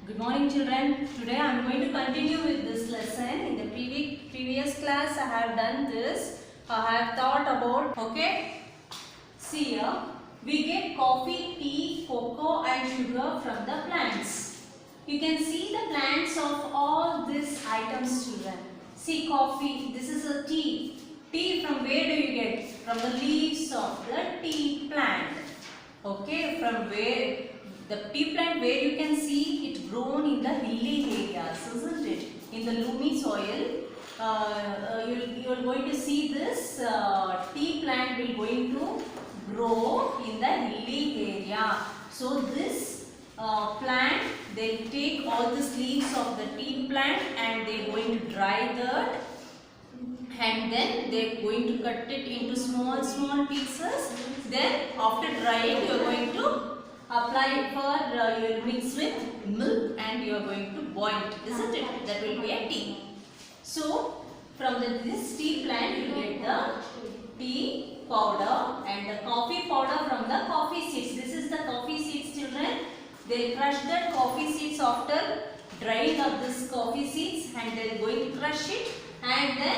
Good morning children. Today I am going to continue with this lesson. In the previous class I have done this. I have thought about, okay. See here, we get coffee, tea, cocoa and sugar from the plants. You can see the plants of all these items children. See coffee, this is a tea. Tea from where do you get? From the leaves of the tea plant. Okay, from where? The tea plant where you can see it grown in the hilly areas, isn't it? In the loamy soil, you are going to see this tea plant will going to grow in the hilly area. So this plant, they will take all the leaves of the tea plant and they are going to dry that, and then they are going to cut it into small pieces. Then after drying, you are going to apply it for you will mix with milk and you are going to boil it, isn't it? That will be a tea. So from this tea plant you get the tea powder and the coffee powder from the coffee seeds. This is the coffee seeds children. They will crush the coffee seeds after drying of this coffee seeds, and they are going to crush it and then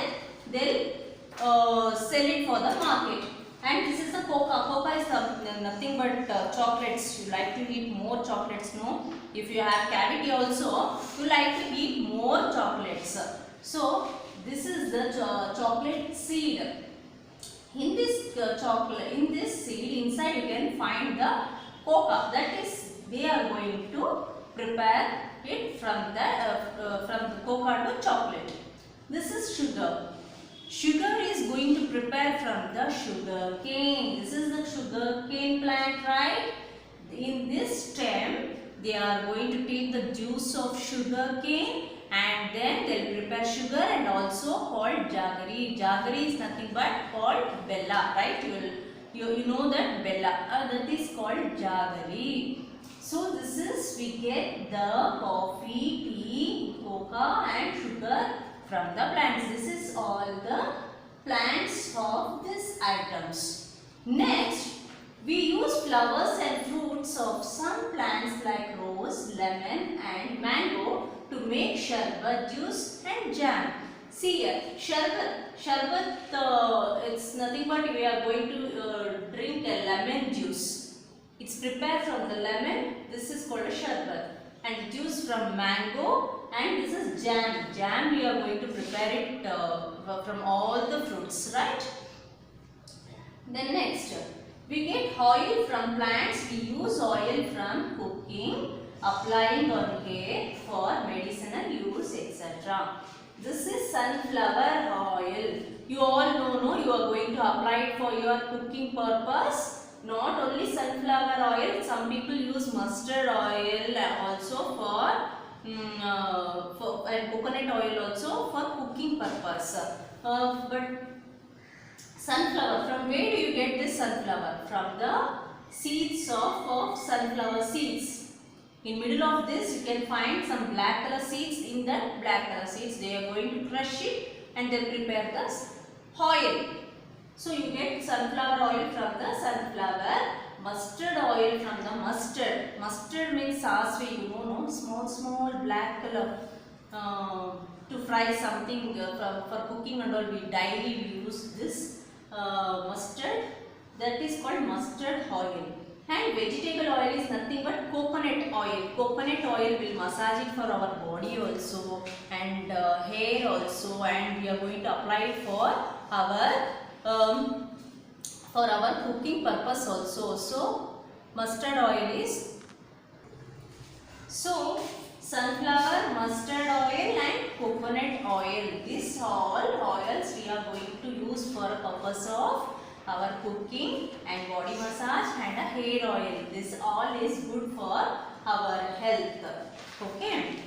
they will sell it for the market. And this is the coca. Coca is nothing but chocolates. You like to eat more chocolates, no? If you have cavity also, you like to eat more chocolates. So this is the chocolate seed. In this in this seed inside you can find the coca. That is, they are going to prepare it from the coca to chocolate. This is sugar. Sugar is going to prepare from the sugar cane. This is the sugar cane plant, right? In this stem, they are going to take the juice of sugar cane and then they will prepare sugar and also called jaggery. Jaggery is nothing but called bella, right? You know that bella, that is called jaggery. So this is, we get the coffee, tea, coca and sugar from the plants. This is all the plants of these items. Next, we use flowers and fruits of some plants like rose, lemon and mango to make sharbat, juice and jam. See here, sharbat. Sharbat, it's nothing but we are going to drink a lemon juice. It's prepared from the lemon. This is called a sharbat. And juice from mango, and this is jam. Jam we are going to prepare it from all the fruits, right? Then next, we get oil from plants. We use oil from cooking, applying on hair for medicinal use, etc. This is sunflower oil. You all know, no? You are going to apply it for your cooking purpose. Not only sunflower oil, some people use mustard oil also for and coconut oil also for cooking purpose. But sunflower, from where do you get this sunflower? From the seeds of sunflower seeds. In middle of this you can find some black color seeds. In that black color seeds they are going to crush it and then prepare this oil. So you get sunflower oil from the sunflower, mustard oil from the mustard. Mustard means sasve, you know, no? Small black color to fry something for cooking and all. We daily use this mustard. That is called mustard oil. And vegetable oil is nothing but coconut oil. Coconut oil will massage it for our body also and hair also, and we are going to apply it for our cooking purpose also. So mustard oil is, so sunflower, mustard oil and coconut oil, this all oils we are going to use for a purpose of our cooking and body massage and a hair oil. This all is good for our health. Okay.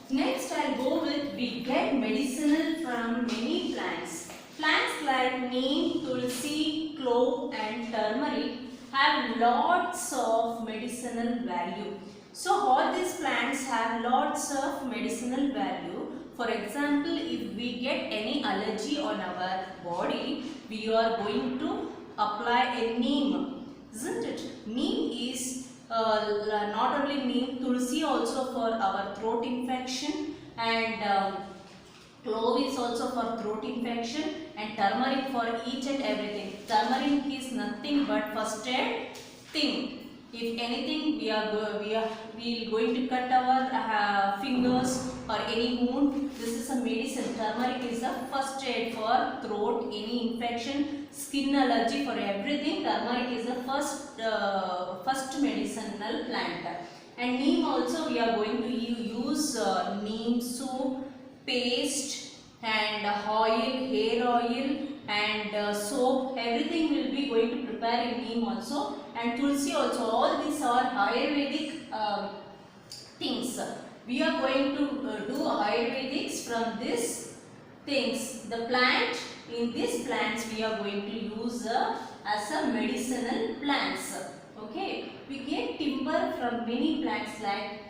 Next I'll go with, we get medicinal from many plants. Plants like neem, tulsi, clove and turmeric have lots of medicinal value. So all these plants have lots of medicinal value. For example, if we get any allergy on our body, we are going to apply a neem, isn't it? Neem is not only neem, tulsi also for our throat infection, and clove is also for throat infection, and turmeric for each and everything. Turmeric is nothing but first aid thing. If anything we are going to cut our fingers or any wound, this is a medicine. Turmeric is the first aid for throat, any infection, skin allergy, for everything. Turmeric is the first medicinal plant. And neem also we are going to use neem soup, paste, and oil, hair oil, and soap. Everything will be going to prepare in neem also, and tulsi also. All these are Ayurvedic things. We are going to do Ayurvedics from these things. The plant, in these plants we are going to use as a medicinal plants. Okay, we get timber from many plants like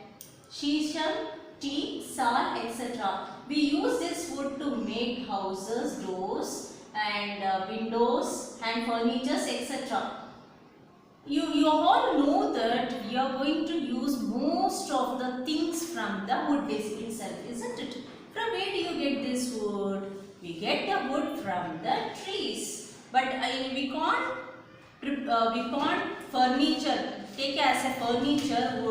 shisham, teak, sal, etc. We use this wood to make houses, doors, and windows and furnitures, etc. You all know that we are going to use most of the things from the wood itself, isn't it? From where do you get this wood? We get the wood from the trees. But we can't furniture, take as a furniture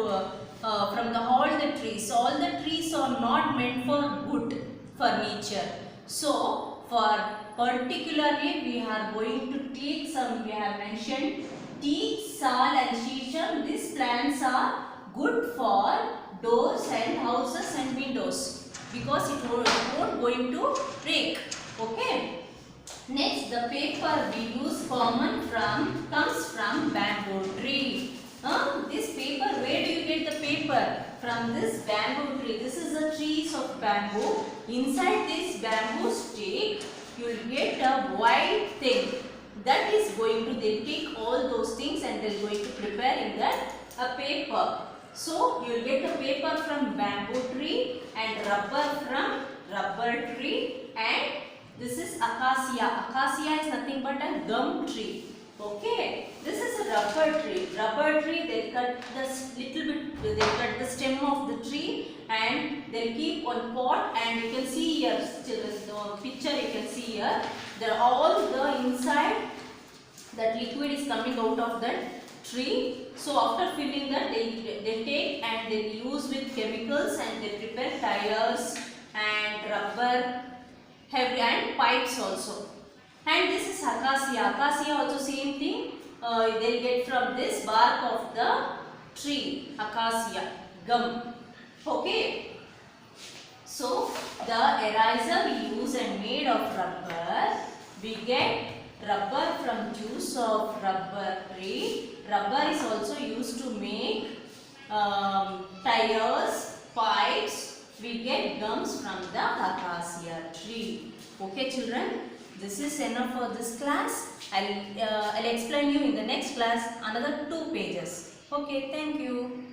from all the trees. All the trees are not meant for wood furniture. So for particularly we are going to take some, we have mentioned teak, sal and shisham. These plants are good for doors and houses and windows because it won't going to break. Okay. Next, the paper we use comes from bamboo tree. This paper, where do you get the paper? From this bamboo tree. This is the trees of bamboo. Inside this bamboo stick, you will get a white thing. That is going to, they take all those things and they are going to prepare in that a paper. So, you will get the paper from bamboo tree and rubber from rubber tree, and this is acacia. Acacia is nothing but a gum tree. Okay. This is a rubber tree. Rubber tree, they cut this little bit, they cut the stem of the tree and they keep on pot, and you can see here, the picture you can see here, there are all the inside, that liquid is coming out of that tree. So after filling that, they take and they use with chemicals and they prepare tires and rubber, heavy, and pipes also. And this is acacia. Acacia also same thing. They'll get from this bark of the tree, acacia, gum. Okay. So the eraser we use and made of rubber. We get rubber from juice of rubber tree. Rubber is also used to make tires, pipes. We get gums from the acacia tree. Okay, children. This is enough for this class. I'll explain you in the next class another 2 pages. Okay, thank you.